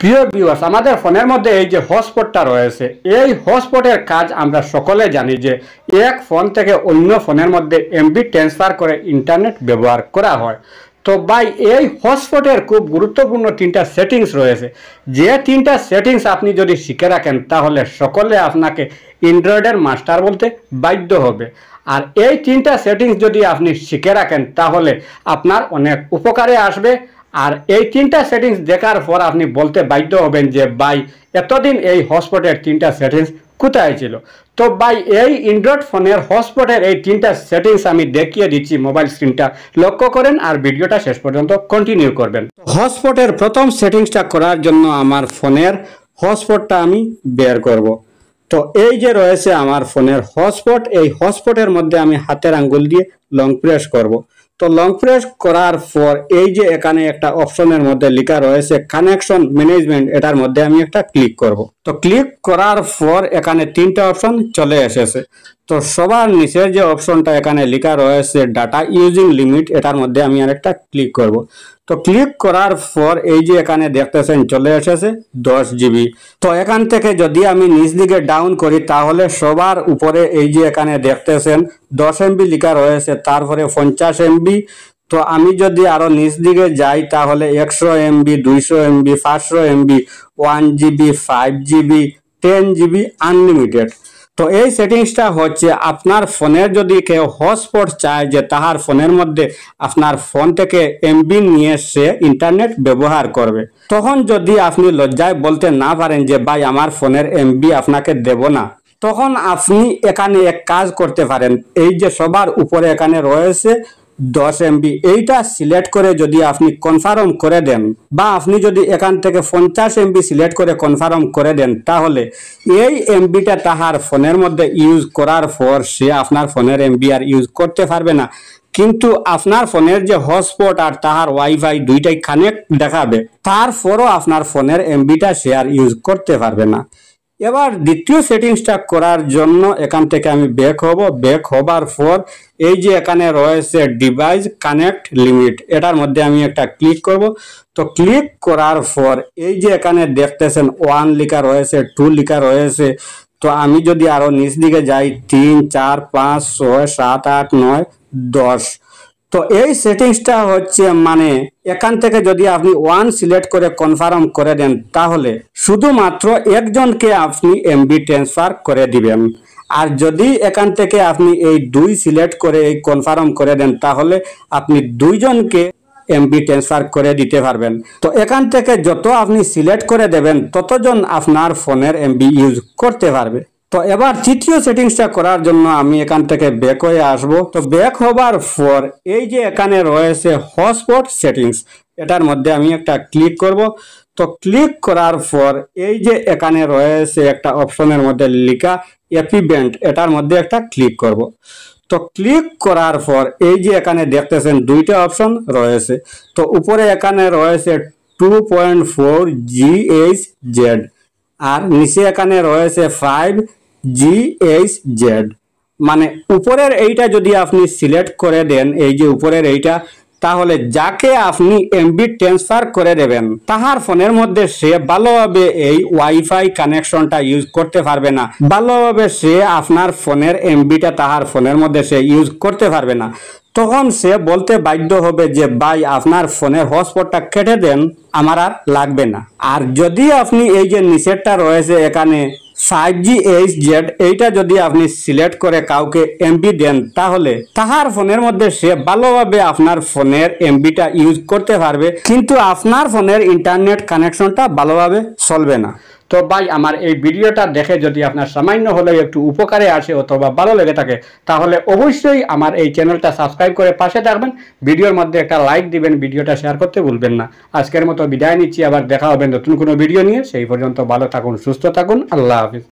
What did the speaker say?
প্রিয় ভিউয়ার্স, আমাদের ফোনের মধ্যে এই যে হটস্পটটা রয়েছে, এই হটস্পটের কাজ আমরা সকলে জানি যে এক ফোন থেকে অন্য ফোনের মধ্যে এমবি ট্রান্সফার করে ইন্টারনেট ব্যবহার করা হয়। তো ভাই, এই হটস্পটের খুব গুরুত্বপূর্ণ তিনটা সেটিংস রয়েছে। যে তিনটা সেটিংস আপনি যদি শিখে রাখেন তাহলে সকলে আপনাকে অ্যান্ড্রয়েডের মাস্টার বলতে বাধ্য হবে। আর এই তিনটা সেটিংস যদি আপনি শিখে রাখেন তাহলে আপনার অনেক উপকারে আসবে। আর এই তিনটা সেটিংস দেখার পর আপনি বলতে বাধ্য হবেন যে ভাই, এতদিন এই হটস্পটের তিনটা সেটিংস কোথায় ছিল। তো ভাই, এই অ্যান্ড্রয়েড ফোনের হটস্পটের এই তিনটা সেটিংস আমি দেখিয়ে দিচ্ছি। মোবাইল স্ক্রিনটা লক্ষ্য করেন আর ভিডিওটা শেষ পর্যন্ত কন্টিনিউ করবেন। হটস্পটের প্রথম সেটিংসটা করার জন্য আমার ফোনের হটস্পটটা আমি বের করব। তো এই যে রয়েছে আমার ফোনের হটস্পট, এই হটস্পটের মধ্যে আমি হাতের আঙ্গুল দিয়ে লং প্রেস করব। তো লং প্রেস করার পর এই যে এখানে একটা অপশনের মধ্যে লেখা রয়েছে কানেকশন ম্যানেজমেন্ট, এটার মধ্যে আমি একটা ক্লিক করব। তো ক্লিক করার পর এখানে তিনটা অপশন চলে এসেছে। তো সবার নিচের যে অপশনটা এখানে লেখা রয়েছে ডাটা ইউজিং লিমিট, এটার মধ্যে আমি আরেকটা ক্লিক করব। তো ক্লিক করার পর এই যে এখানে দেখতেছেন চলে এসেছে 10 জিবি। তো এখান থেকে যদি আমি নিচ দিকে ডাউন করি তাহলে সবার উপরে এই যে এখানে দেখতেছেন 10 এমবি লেখা রয়েছে, তারপরে 50 এমবি। তো আমি যদি আরো নিচ দিকে যাই তাহলে 100 MB, 200 MB, 500 MB, 1 GB, 5 GB, 10 GB unlimited. তো এই সেটিংসটা হচ্ছে আপনার ফোনের যদি কেউ হটস্পট চায় যে তাহার ফোনের মধ্যে আপনার ফোন থেকে এমবি নিয়ে সে ইন্টারনেট ব্যবহার করবে, তখন যদি আপনি লজ্জায় বলতে না পারেন যে ভাই আমার ফোনের এমবি আপনাকে দেব না, তখন আপনি এখানে এক কাজ করতে পারেন। এই যে সবার উপরে এখানে রয়েছে 10 এমবি, এইটা সিলেক্ট করে যদি আপনি কনফার্ম করে দেন বা আপনি যদি এখান থেকে 50 এমবি সিলেক্ট করে কনফার্ম করে দেন তাহলে এই এমবিটা তাহার ফোনের মধ্যে ইউজ করার পর সে আপনার ফোনের এমবি আর ইউজ করতে পারবে না। কিন্তু আপনার ফোনের যে হটস্পট আর তাহার ওয়াইফাই দুইটাই কানেক্ট দেখাবে, তারপরও আপনার ফোনের এমবিটা সে আর ইউজ করতে পারবে না। এবার দ্বিতীয় সেটিংসটা করার জন্য এখান থেকে আমি ব্যাক হব। ব্যাক হবার পর এই যে এখানে রয়েছে ডিভাইস কানেক্ট লিমিট, এটার মধ্যে আমি একটা ক্লিক করব। তো ক্লিক করার পর এই যে এখানে দেখতেছেন 1 লেখা রয়েছে, 2 লেখা রয়েছে। তো আমি যদি আরো নিচ দিকে যাই 3, 4, 5, 6, 7, 8, 9, 10। তো এই সেটিংসটা হচ্ছে মানে এখান থেকে যদি আপনি 1 সিলেক্ট করে কনফার্ম করে দেন তাহলে শুধুমাত্র একজনকে আপনি এমবি ট্রান্সফার করে দিবেন। আর যদি এখান থেকে আপনি এই 2 সিলেক্ট করে এই কনফার্ম করে দেন তাহলে আপনি 2 জনকে এমবি ট্রান্সফার করে দিতে পারবেন। তো এখান থেকে যত আপনি সিলেক্ট করে দেবেন ততজন আপনার ফোনের এমবি ইউজ করতে পারবে। তো এবার তৃতীয় সেটিংসটা করার জন্য আমি এখান থেকে ব্যাক হয়ে আসব। তো ব্যাক হবার পর এই যে এখানে রয়েছে হটস্পট সেটিংস, এটার মধ্যে আমি একটা ক্লিক করব। তো ক্লিক করার পর এই যে এখানে রয়েছে একটা অপশনের মধ্যে লেখা এপি ব্যান্ড, এটার মধ্যে একটা ক্লিক করব। তো ক্লিক করার পর এই যে এখানে দেখতেছেন দুইটা অপশন রয়েছে। তো উপরে এখানে রয়েছে 2.4 GHz আর নিচে এখানে রয়েছে 5 GHz। মানে উপরের এইটা যদি আপনি সিলেক্ট করে দেন, এই যে উপরের এইটা, তাহলে যাকে আপনি এমবি ট্রান্সফার করে দেবেন তাহার ফোনের মধ্যে সে ভালোভাবে এই ওয়াইফাই কানেকশনটা ইউজ করতে পারবে না, ভালোভাবে সে আপনার ফোনের এমবিটা তাহার ফোনের মধ্যে সে ইউজ করতে পারবে না। তখন সে বলতে বাধ্য হবে যে ভাই আপনার ফোনের হটস্পটটা কেটে দেন, আমার আর লাগবে না। আর যদি আপনি এই যে নিচেরটা রয়েছে এখানে 5 GHz, এইটা যদি আপনি সিলেক্ট করে কাউকে এমবি দেন তাহলে তাহার ফোনের মধ্যে সে ভালোভাবে আপনার ফোনের এমবিটা ইউজ করতে পারবে, কিন্তু আপনার ফোনের ইন্টারনেট কানেকশনটা ভালোভাবে চলবে না। তো ভাই, আমার এই ভিডিওটা দেখে যদি আপনার সামান্য হলেও একটু উপকারে আসে অথবা ভালো লেগে থাকে তাহলে অবশ্যই আমার এই চ্যানেলটা সাবস্ক্রাইব করে পাশে থাকবেন, ভিডিওর মধ্যে একটা লাইক দিবেন, ভিডিওটা শেয়ার করতে ভুলবেন না। আজকের মতো বিদায় নিচ্ছি, আবার দেখা হবে নতুন কোনো ভিডিও নিয়ে। সেই পর্যন্ত ভালো থাকুন, সুস্থ থাকুন, আল্লাহ হাফিজ।